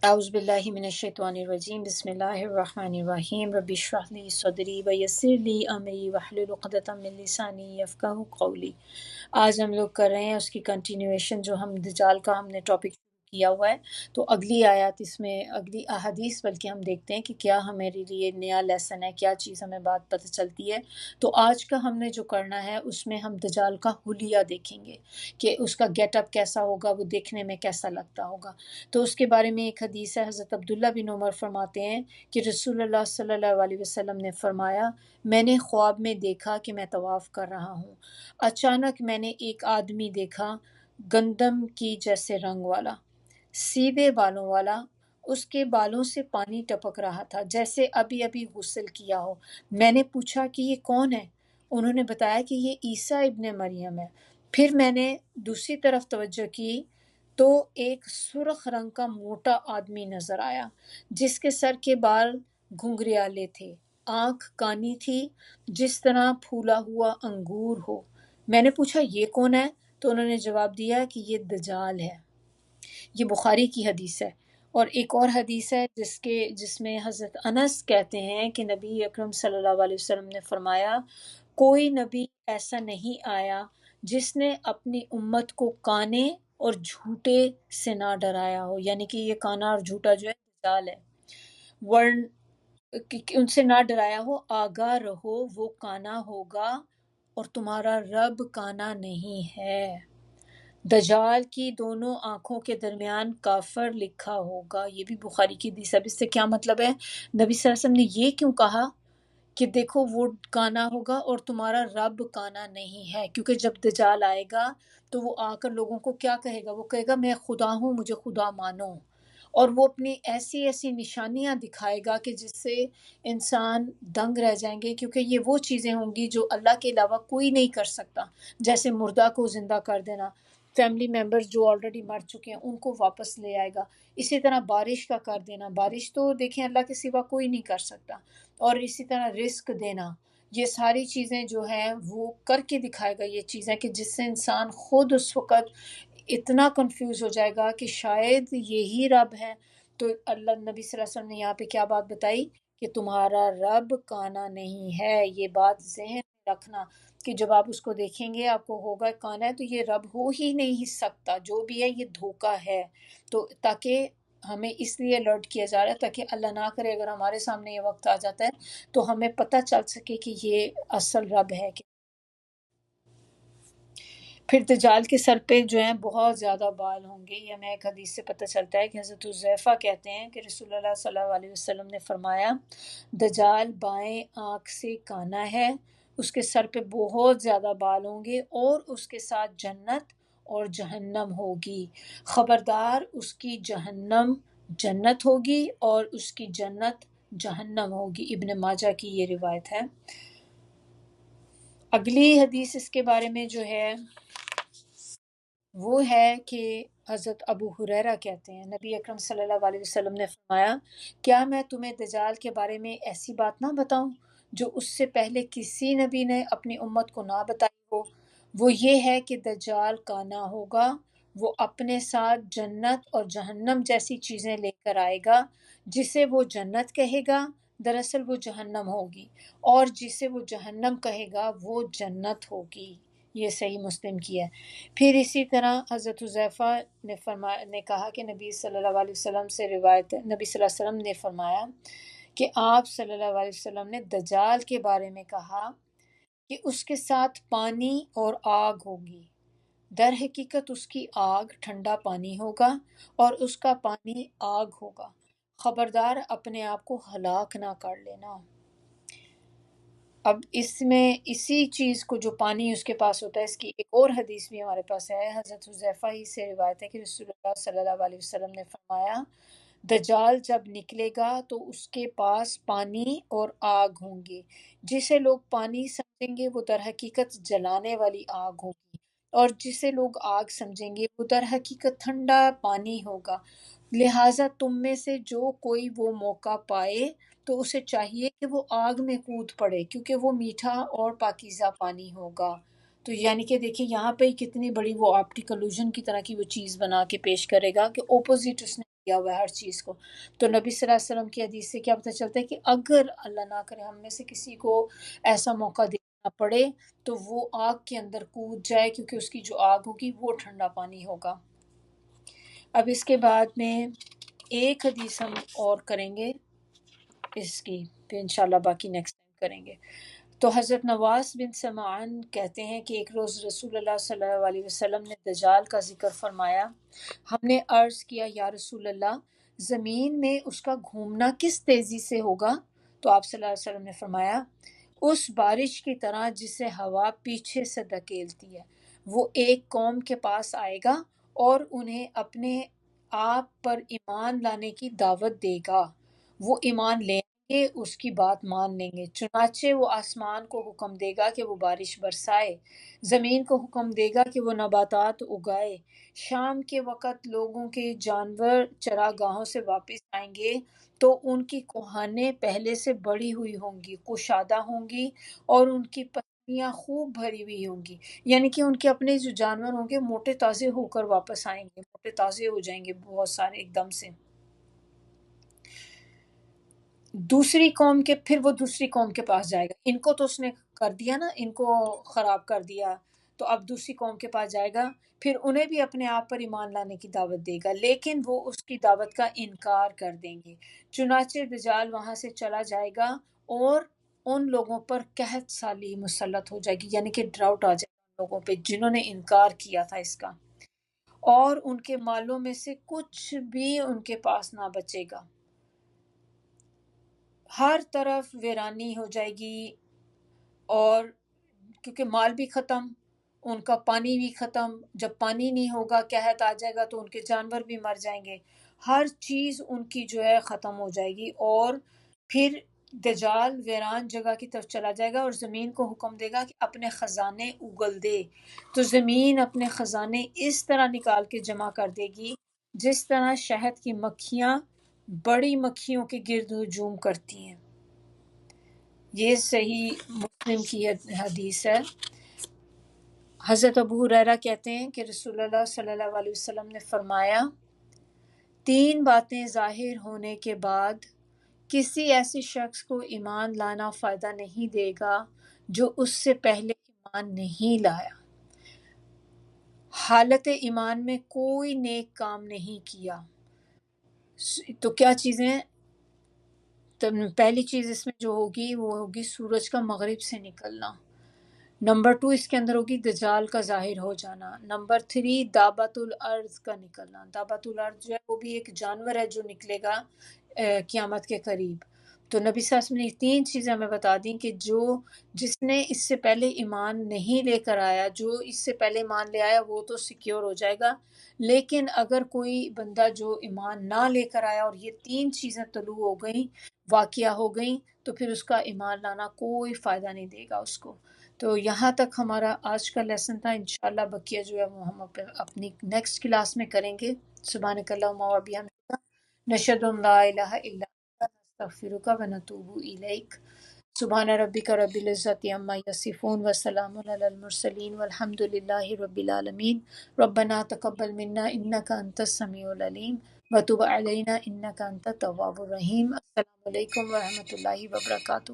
اعوذ باللہ من الشیطان الرجیم بسم اللہ الرحمن الرحیم رب اشرح لی صدری ویسر لی امری واحلل عقدۃ من لسانی یفقہوا قولی۔ آج ہم لوگ کر رہے ہیں اس کی کنٹینیویشن، جو ہم دجال کا ہم نے ٹاپک کیا ہوا ہے۔ تو اگلی آیات، اس میں اگلی احادیث بلکہ ہم دیکھتے ہیں کہ کیا ہمارے لیے نیا لیسن ہے، کیا چیز ہمیں بات پتہ چلتی ہے۔ تو آج کا ہم نے جو کرنا ہے اس میں ہم دجال کا حلیہ دیکھیں گے کہ اس کا گیٹ اپ کیسا ہوگا، وہ دیکھنے میں کیسا لگتا ہوگا۔ تو اس کے بارے میں ایک حدیث ہے، حضرت عبداللہ بن عمر فرماتے ہیں کہ رسول اللہ صلی اللہ علیہ وسلم نے فرمایا، میں نے خواب میں دیکھا کہ میں طواف کر رہا ہوں، اچانک میں نے ایک آدمی دیکھا، گندم کی جیسے رنگ والا، سیدھے بالوں والا، اس کے بالوں سے پانی ٹپک رہا تھا جیسے ابھی ابھی غسل کیا ہو۔ میں نے پوچھا کہ یہ کون ہے؟ انہوں نے بتایا کہ یہ عیسیٰ ابن مریم ہے۔ پھر میں نے دوسری طرف توجہ کی تو ایک سرخ رنگ کا موٹا آدمی نظر آیا جس کے سر کے بال گھنگریالے تھے، آنکھ کانی تھی جس طرح پھولا ہوا انگور ہو۔ میں نے پوچھا یہ کون ہے؟ تو انہوں نے جواب دیا کہ یہ دجال ہے۔ یہ بخاری کی حدیث ہے۔ اور ایک اور حدیث ہے جس میں حضرت انس کہتے ہیں کہ نبی اکرم صلی اللہ علیہ وسلم نے فرمایا، کوئی نبی ایسا نہیں آیا جس نے اپنی امت کو کانے اور جھوٹے سے نہ ڈرایا ہو، یعنی کہ یہ کانا اور جھوٹا جو ہے دجال ہے، ورن کہ ان سے نہ ڈرایا ہو، آگاہ رہو وہ کانا ہوگا اور تمہارا رب کانا نہیں ہے۔ دجال کی دونوں آنکھوں کے درمیان کافر لکھا ہوگا۔ یہ بھی بخاری کی حدیث ہے۔ اب اس سے کیا مطلب ہے؟ نبی صلی اللہ علیہ وسلم نے یہ کیوں کہا کہ دیکھو وہ کانا ہوگا اور تمہارا رب کانا نہیں ہے؟ کیونکہ جب دجال آئے گا تو وہ آ کر لوگوں کو کیا کہے گا؟ وہ کہے گا میں خدا ہوں، مجھے خدا مانو، اور وہ اپنی ایسی ایسی نشانیاں دکھائے گا کہ جس سے انسان دنگ رہ جائیں گے، کیونکہ یہ وہ چیزیں ہوں گی جو اللہ کے علاوہ کوئی نہیں کر سکتا، جیسے مردہ کو زندہ کر دینا، فیملی ممبرز جو آلریڈی مر چکے ہیں ان کو واپس لے آئے گا، اسی طرح بارش کا کر دینا، بارش تو دیکھیں اللہ کے سوا کوئی نہیں کر سکتا، اور اسی طرح رزق دینا، یہ ساری چیزیں جو ہیں وہ کر کے دکھائے گا، یہ چیزیں کہ جس سے انسان خود اس وقت اتنا کنفیوز ہو جائے گا کہ شاید یہی رب ہے۔ تو اللہ نبی صلی اللہ علیہ وسلم نے یہاں پہ کیا بات بتائی کہ تمہارا رب کانا نہیں ہے۔ یہ بات ذہن میں رکھنا کہ جب آپ اس کو دیکھیں گے آپ کو ہوگا کانا ہے، تو یہ رب ہو ہی نہیں سکتا، جو بھی ہے یہ دھوکہ ہے۔ تو تاکہ ہمیں اس لیے الرٹ کیا جا رہا ہے تاکہ اللہ نہ کرے اگر ہمارے سامنے یہ وقت آ جاتا ہے تو ہمیں پتہ چل سکے کہ یہ اصل رب ہے۔ پھر دجال کے سر پہ جو ہیں بہت زیادہ بال ہوں گے۔ یہ ہمیں ایک حدیث سے پتہ چلتا ہے کہ حضرت حذیفہ کہتے ہیں کہ رسول اللہ صلی اللہ علیہ وسلم نے فرمایا، دجال بائیں آنکھ سے کانا ہے، اس کے سر پہ بہت زیادہ بال ہوں گے اور اس کے ساتھ جنت اور جہنم ہوگی، خبردار اس کی جہنم جنت ہوگی اور اس کی جنت جہنم ہوگی۔ ابن ماجہ کی یہ روایت ہے۔ اگلی حدیث اس کے بارے میں جو ہے وہ ہے کہ حضرت ابو ہریرہ کہتے ہیں نبی اکرم صلی اللہ علیہ وسلم نے فرمایا، کیا میں تمہیں دجال کے بارے میں ایسی بات نہ بتاؤں جو اس سے پہلے کسی نبی نے اپنی امت کو نہ بتائی ہو؟ وہ یہ ہے کہ دجال کانا ہوگا، وہ اپنے ساتھ جنت اور جہنم جیسی چیزیں لے کر آئے گا، جسے وہ جنت کہے گا دراصل وہ جہنم ہوگی، اور جسے وہ جہنم کہے گا وہ جنت ہوگی۔ یہ صحیح مسلم کی ہے۔ پھر اسی طرح حضرت حذیفہ نے کہا کہ نبی صلی اللہ علیہ وسلم سے روایت ہے، نبی صلی اللہ علیہ وسلم نے فرمایا کہ آپ صلی اللہ علیہ وسلم نے دجال کے بارے میں کہا کہ اس کے ساتھ پانی اور آگ ہوگی، در حقیقت اس کی آگ ٹھنڈا پانی ہوگا اور اس کا پانی آگ ہوگا، خبردار اپنے آپ کو ہلاک نہ کر لینا۔ اب اس میں اسی چیز کو جو پانی اس کے پاس ہوتا ہے، اس کی ایک اور حدیث بھی ہمارے پاس ہے، حضرت حذیفہ ہی سے روایت ہے کہ رسول اللہ صلی اللہ علیہ وسلم نے فرمایا، دجال جب نکلے گا تو اس کے پاس پانی اور آگ ہوں گے، جسے لوگ پانی سمجھیں گے وہ در حقیقت جلانے والی آگ ہوگی، اور جسے لوگ آگ سمجھیں گے وہ در حقیقت ٹھنڈا پانی ہوگا، لہٰذا تم میں سے جو کوئی وہ موقع پائے تو اسے چاہیے کہ وہ آگ میں کود پڑے، کیونکہ وہ میٹھا اور پاکیزہ پانی ہوگا۔ تو یعنی کہ دیکھیں یہاں پہ کتنی بڑی وہ آپٹیکل الوژن کی طرح کی وہ چیز بنا کے پیش کرے گا کہ اپوزٹ اس نے دیا ہوا ہے ہر چیز کو۔ تو نبی صلی اللہ علیہ وسلم کی حدیث سے کیا پتہ چلتا ہے کہ اگر اللہ نہ کرے ہم میں سے کسی کو ایسا موقع دینا پڑے تو وہ آگ کے اندر کود جائے، کیونکہ اس کی جو آگ ہوگی وہ ٹھنڈا پانی ہوگا۔ اب اس کے بعد میں ایک حدیث ہم اور کریں گے اس کی، پھر انشاءاللہ باقی نیکسٹ ٹائم کریں گے۔ تو حضرت نواس بن سمعان کہتے ہیں کہ ایک روز رسول اللہ صلی اللہ علیہ وسلم نے دجال کا ذکر فرمایا۔ ہم نے عرض کیا یا رسول اللہ، زمین میں اس کا گھومنا کس تیزی سے ہوگا؟ تو آپ صلی اللہ علیہ وسلم نے فرمایا اس بارش کی طرح جسے ہوا پیچھے سے دھکیلتی ہے۔ وہ ایک قوم کے پاس آئے گا اور انہیں اپنے آپ پر ایمان لانے کی دعوت دے گا۔ وہ ایمان لیں گے، اس کی بات مان لیں گے، چنانچہ وہ آسمان کو حکم دے گا کہ وہ بارش برسائے، زمین کو حکم دے گا کہ وہ نباتات اگائے۔ شام کے وقت لوگوں کے جانور چراگاہوں سے واپس آئیں گے تو ان کی کوہانیں پہلے سے بڑی ہوئی ہوں گی، کشادہ ہوں گی، اور ان کی پتیاں خوب بھری ہوئی ہوں گی، یعنی کہ ان کے اپنے جو جانور ہوں گے موٹے تازے ہو کر واپس آئیں گے، موٹے تازے ہو جائیں گے بہت سارے ایک دم سے۔ دوسری قوم کے، پھر وہ دوسری قوم کے پاس جائے گا، ان کو تو اس نے کر دیا نا، ان کو خراب کر دیا، تو اب دوسری قوم کے پاس جائے گا، پھر انہیں بھی اپنے آپ پر ایمان لانے کی دعوت دے گا، لیکن وہ اس کی دعوت کا انکار کر دیں گے۔ چنانچہ دجال وہاں سے چلا جائے گا اور ان لوگوں پر قحط سالی مسلط ہو جائے گی، یعنی کہ ڈراؤٹ آ جائے گا ان لوگوں پہ جنہوں نے انکار کیا تھا اس کا، اور ان کے مالوں میں سے کچھ بھی ان کے پاس نہ بچے گا، ہر طرف ویرانی ہو جائے گی، اور کیونکہ مال بھی ختم، ان کا پانی بھی ختم، جب پانی نہیں ہوگا قحط آ جائے گا تو ان کے جانور بھی مر جائیں گے، ہر چیز ان کی جو ہے ختم ہو جائے گی، اور پھر دجال ویران جگہ کی طرف چلا جائے گا اور زمین کو حکم دے گا کہ اپنے خزانے اگل دے، تو زمین اپنے خزانے اس طرح نکال کے جمع کر دے گی جس طرح شہد کی مکھیاں بڑی مکھیوں کے گرد ہجوم کرتی ہیں۔ یہ صحیح مسلم کی حدیث ہے۔ حضرت ابو ہریرہ کہتے ہیں کہ رسول اللہ صلی اللہ علیہ وسلم نے فرمایا تین باتیں ظاہر ہونے کے بعد کسی ایسے شخص کو ایمان لانا فائدہ نہیں دے گا جو اس سے پہلے ایمان نہیں لایا، حالت ایمان میں کوئی نیک کام نہیں کیا۔ تو کیا چیزیں؟ تو پہلی چیز اس میں جو ہوگی وہ ہوگی سورج کا مغرب سے نکلنا، نمبر 2 اس کے اندر ہوگی دجال کا ظاہر ہو جانا، نمبر 3 دابت الارض کا نکلنا، دابت الارض جو ہے وہ بھی ایک جانور ہے جو نکلے گا قیامت کے قریب۔ تو نبی صلی اللہ علیہ وسلم نے تین چیزیں ہمیں بتا دیں کہ جس نے اس سے پہلے ایمان نہیں لے کر آیا، جو اس سے پہلے ایمان لے آیا وہ تو سیکیور ہو جائے گا، لیکن اگر کوئی بندہ جو ایمان نہ لے کر آیا اور یہ تین چیزیں طلوع ہو گئیں، واقعہ ہو گئیں، تو پھر اس کا ایمان لانا کوئی فائدہ نہیں دے گا اس کو۔ تو یہاں تک ہمارا آج کا لیسن تھا، انشاءاللہ بقیہ جو ہے وہ ہم اپنی نیکسٹ کلاس میں کریں گے۔ سبحانک اللہم و بحمدک نشہد ان لا الہ الا انت نستغفرک و نتوب الیک۔ سبحان ربک رب العزت عما یصفون وسلام علی المرسلین والحمد للہ رب العالمین۔ ربنا تقبل منا انک انت السمیع العلیم وتب علینا انک انت التواب الرحیم۔ السلام علیکم ورحمۃ اللہ وبرکاتہ۔